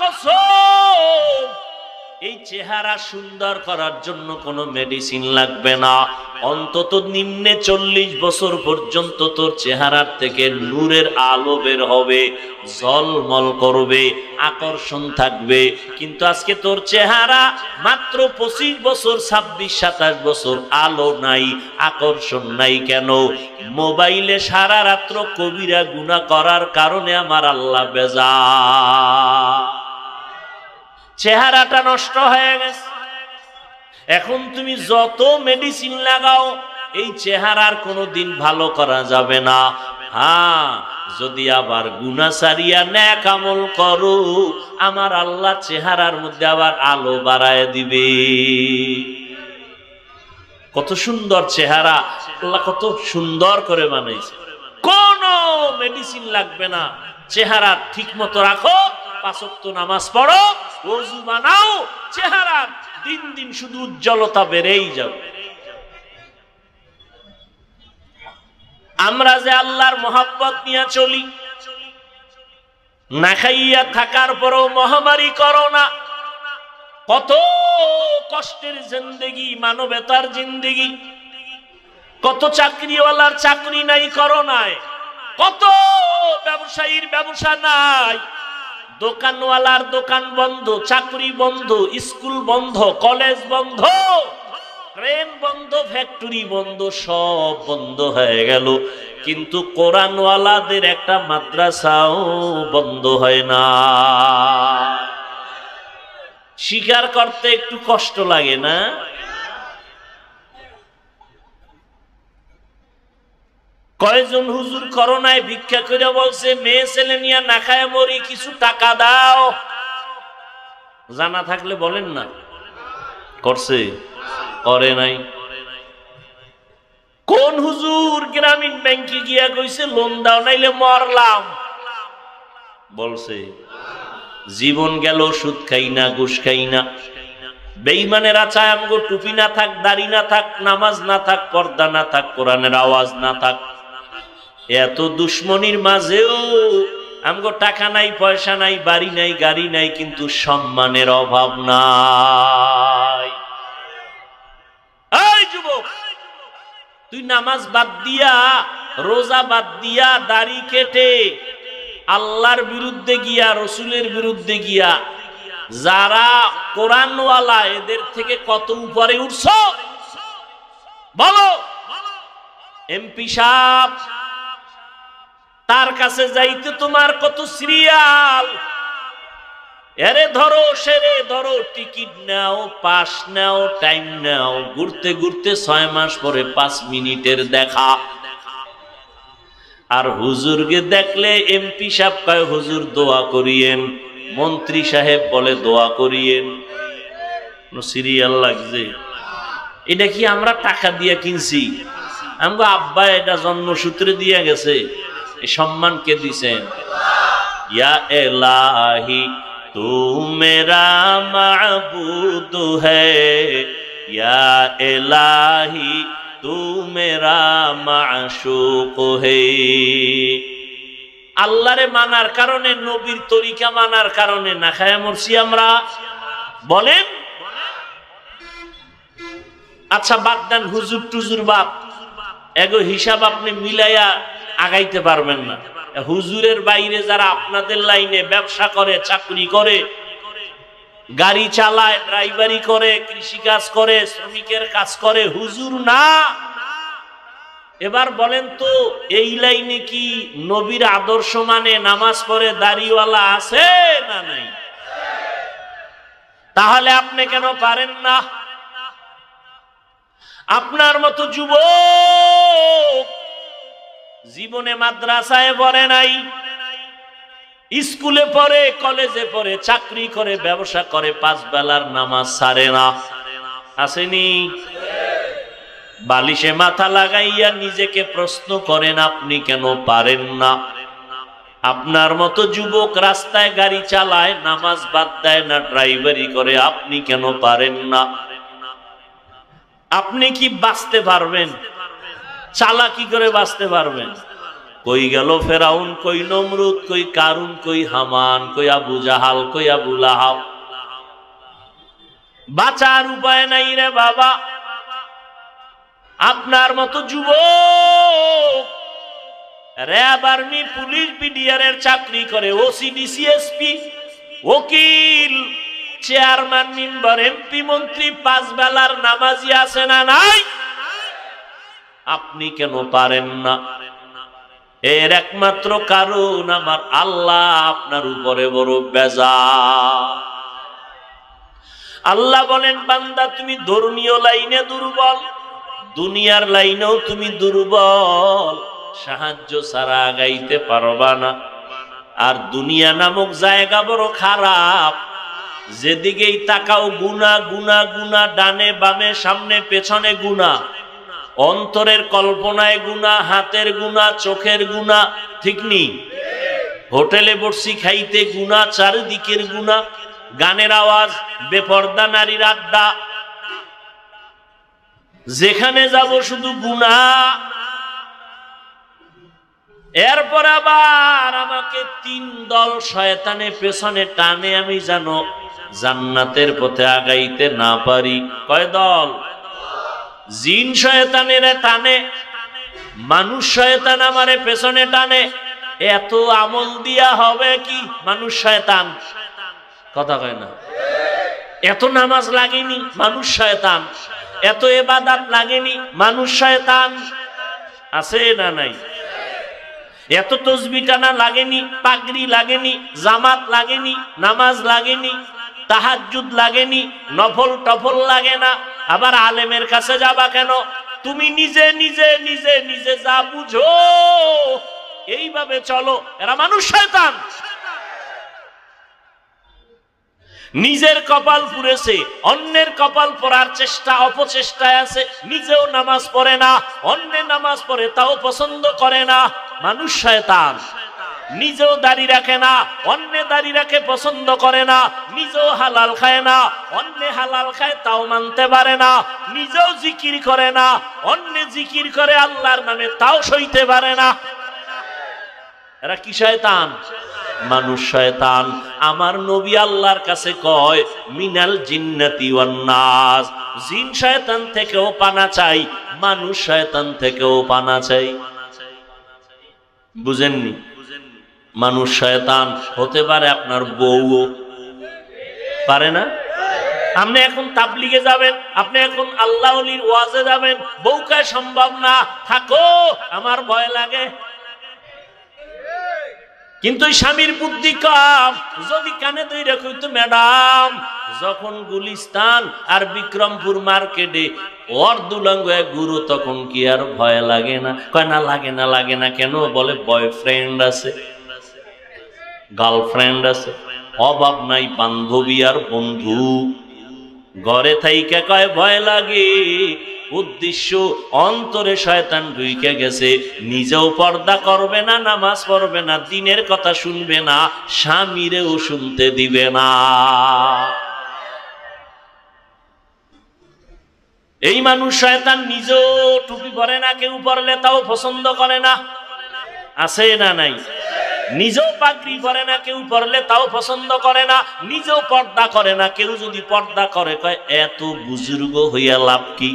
কসম, এই চেহারা সুন্দর করার জন্য কোনো মেডিসিন লাগবে না। অন্তত নিম্নে 40 বছর পর্যন্ত তোর চেহারার থেকে নূরের আলো বের হবে, ঝলমল করবে, আকর্ষণ থাকবে। কিন্তু আজকে তোর চেহারা মাত্র 25 বছর, 26-27 বছর, আলো নাই, আকর্ষণ নাই। কেন? মোবাইলে সারা রাত্র কবিরা গুনাহ করার কারণে আমার আল্লাহ বেজার, চেহারাটা নষ্ট হয়ে গেছে। এখন তুমি যত মেডিসিন লাগাও, এই চেহারার কোনোদিন ভালো করা যাবে না। হ্যাঁ, যদি আবার গুনাহ ছাড়িয়া নেক আমল করো, আমার আল্লাহ চেহারার মধ্যে আবার আলো বাড়ায় দিবে। কত সুন্দর চেহারা, আল্লাহ কত সুন্দর করে বানাইছে। কোনো মেডিসিন লাগবে না। চেহারা ঠিক মতো রাখো, 5 ওয়াক্ত নামাজ পড়ো, ওযু বানাও, চেহারার দিন দিন শুধু উজ্জ্বলতা বেড়েই যাবে। আমরা যে আল্লাহর মহব্বত নিয়ে চলি, না খাইয়া থাকার পরও মহামারী করোনা, কত কষ্টের জিন্দেগি, মানবতার জিন্দেগি, কত চাকরিওয়ালার চাকরি নাই করোনায়, কত ব্যবসায়ীর ব্যবসা নাই, দোকানওয়ালার দোকান বন্ধ, চাকরি বন্ধ, স্কুল বন্ধ, কলেজ বন্ধ, ট্রেন বন্ধ, ফ্যাক্টরি বন্ধ, সব বন্ধ হয়ে গেল। কিন্তু কোরআনওয়ালাদের একটা মাদ্রাসাও বন্ধ হয় না। স্বীকার করতে একটু কষ্ট লাগে না? কয়জন হুজুর করোনায় ভিক্ষা করে বলছে, মেয়ে ছেলে নিয়ে না খায় মরি, কিছু টাকা দাও। জানা থাকলে বলেন না। করছে? করে নাই? কোন হুজুর গ্রামীণ ব্যাংকে গিয়া কইছে লোন দাও নাইলে মরলাম? বলছে? জীবন গেল সুদ খাই না, ঘুষ খাই না। বেঈমানেরা চায় আমগো টুপি না থাক, দাড়ি না থাক, নামাজ না থাক, পর্দা না থাক, কোরআনের আওয়াজ না থাক। এত দুশ্মনীর মাঝেও আমগো টাকা নাই, পয়সা নাই, বাড়ি নাই, গাড়ি নাই, কিন্তু সম্মানের অভাব নাই। এই যুবক, তুই নামাজ বাদ দিয়া, রোজা বাদ দিয়া, দাড়ি কেটে আল্লাহর বিরুদ্ধে গিয়া, রসুলের বিরুদ্ধে গিয়া যারা কোরআনওয়ালা, এদের থেকে কত উপরে উঠছ বলো? এমপি সাহেব, তার কাছে যাইতে তোমার কত সিরিয়াল, এরে ধরো, সেরে ধরো, টিকিট নাও, পাস নাও, টাইম নাও, ঘুরতে ঘুরতে 6 মাস পরে 5 মিনিটের দেখা। আর হুজুরকে দেখলে এমপি সাহেব কয় হুজুর দোয়া করিয়েন, মন্ত্রী সাহেব বলে দোয়া করিয়েন। সিরিয়াল লাগছে। এটা কি আমরা টাকা দিয়ে কিনছি? আমগো আব্বা এটা জন্মসূত্রে দিয়ে গেছে। এই সম্মান কে দিছেন? ইয়া এলাহি তু মেরা মাবুদ হ্যায়, ইয়া এলাহি তু মেরা মাশুক হ্যায়। আল্লাহরে মানার কারণে, নবীর তরিকা মানার কারণে না খায়া মরছি আমরা? বলেন। আচ্ছা বাদ দেন হুজুর টুজুর বাপ, এগো হিসাব আপনি মিলাইয়া আগাইতে পারবেন না। হুজুরের বাইরে যারা আপনাদের লাইনে ব্যবসা করে, চাকরি করে, গাড়ি চালায়, ড্রাইভারি করে, কৃষিকাজ করে, শ্রমিকের কাজ করে, হুজুর না। এবার বলেন তো, এই লাইনে কি নবীর আদর্শ মানে, নামাজ পড়ে, দাড়িওয়ালা আছে না নাই? তাহলে আপনি কেন পারেন না? আপনার মতো যুবক জীবনে মাদ্রাসায় পড়ে নাই, স্কুলে পড়ে, কলেজে পড়ে, চাকরি করে, ব্যবসা করে, 5 বেলার নামাজ ছাড়ে না। আসেনি? বালিশে মাথা লাগাইয়া নিজেকে প্রশ্ন করেন, আপনি কেন পারেন না? আপনার মতো যুবক রাস্তায় গাড়ি চালায়, নামাজ বাদ দেয় না, ড্রাইভারি করে, আপনি কেন পারেন না? আপনি কি বাঁচতে পারবেন? চালাকি করে বাঁচতে পারবেন? কই গেল ফেরাউন, কই নমরুদ, কই কারুন, কই হামান, কই আবু জাহাল, কই আবু লাহাব। বাঁচার উপায় নাই রে বাবা। আপনার মতো যুবক র‍্যাব, আর্মি, পুলিশ, বিডিআর এর চাকরি করে, ওসি, ডিসি, এসপি, ওকিল, চেয়ারম্যান, মেম্বার, এমপি, মন্ত্রী, 5 বেলার নামাজি আছে না নাই? আপনি কেন পারেন না? এর একমাত্র কারণ আমার আল্লাহ আপনার উপরে বড় বেজার। আল্লাহ বলেন, বান্দা তুমি ধর্মীয় লাইনে দুর্বল, দুনিয়ার লাইনেও তুমি দুর্বল, সাহায্য ছাড়া আগাইতে পারবা না। আর দুনিয়া নামক জায়গা বড় খারাপ, যেদিকেই তাকাও গুনাহ, গুনাহ, গুনাহ, ডানে বামে সামনে পেছনে গুনাহ, অন্তরের কল্পনায় গুনাহ, হাতের গুনাহ, চোখের গুনাহ, ঠিক নি? হোটেলে বসছি খাইতে গুনাহ, চারিদিকের গুনাহ, গানের আওয়াজ, বেপর্দা নারীর আড্ডা, যেখানে যাব শুধু গুনাহ। এরপর আবার আমাকে 3 দল শয়তানে পেছনে টানে, আমি জানো জান্নাতের পথে আগাইতে না পারি। কয় দল? জিন শয়তানের টানে, মানুষ শয়তান আমারে পেছনে টানে। এত আমল দিয়া হবে কি? মানুষ শয়তান, কথা কয় না। এত নামাজ লাগেনি, মানুষ শয়তান। এত ইবাদত লাগেনি, মানুষ শয়তান। আছে না নাই? এত তাসবিহ টানা লাগেনি, পাগড়ি লাগেনি, জামাত লাগেনি, নামাজ লাগেনি, তাহাজ্জুদ লাগেনি, নফল টফল লাগে না। আবার আলেমের কাছে যাবা কেন? তুমি নিজে নিজে নিজে নিজে যা বুঝো এইভাবে চলো। এরা মানুষ শয়তান। নিজের কপাল পুড়েছে, অন্যের কপাল পড়ার চেষ্টা, অপচেষ্টায় আছে। নিজেও নামাজ পড়ে না, অন্যের নামাজ পড়ে তাও পছন্দ করে না, মানুষ শয়তান। নিজেও দাড়ি রাখে না, অন্য দাড়ি রাখে পছন্দ করে না। নিজেও হালাল খায় না, অন্য হালাল খায় তাও মানতে পারে না। নিজেও জিকির করে না, অন্য জিকির করে আল্লাহর নামে তাও সইতে পারে না। এরা কি শয়তান? মানুষ শয়তান। আমার নবী আল্লাহর কাছে কয়, মিনাল জিন্নাতি ওয়ান নাস, জিন শয়তান থেকেও পানা চাই, মানুষ শয়তান থেকেও পানা চাই। বুঝেননি? মানুষ শয়তান হতে পারে আপনার বউও, পারে না? আপনি এখন তাবলিগে যাবেন, আপনি এখন আল্লাহ ওলির ওয়াজে যাবেন, বউকে সম্ভব না, থাকো আমার ভয় লাগে। কিন্তু স্বামীর বুদ্ধি কম, যদি কানে ধরে কইতো, ম্যাডাম যখন গুলিস্তান আর বিক্রমপুর মার্কেটে অর্ধুলঙ্গ এক গুরু, তখন কি আর ভয় লাগে না? কয় না, লাগে না। লাগে না কেন? বলে বয়ফ্রেন্ড আছে, গার্লফ্রেন্ড আছে, অভাব নাই বান্ধবী আর বন্ধু। ঘরে থাইকা কয় ভয় লাগে, উদ্দেশ্য অন্তরে শয়তান ঢুইকে গেছে। নিজেও পর্দা করবে না, নামাজ পড়বে না, দিনের কথা শুনবে না, স্বামীরেও শুনতে দিবে না। এই মানুষ শয়তান। নিজেও টুপি পরে না, কেউ পরলে তাও পছন্দ করে না, আছে না নাই? নিজেও পাগড়ি পরে না, কেউ পরলে তাও পছন্দ করে না। নিজেও পর্দা করে না, কেউ যদি পর্দা করে কয় এত বুজুর্গ হইয়া লাভ কি?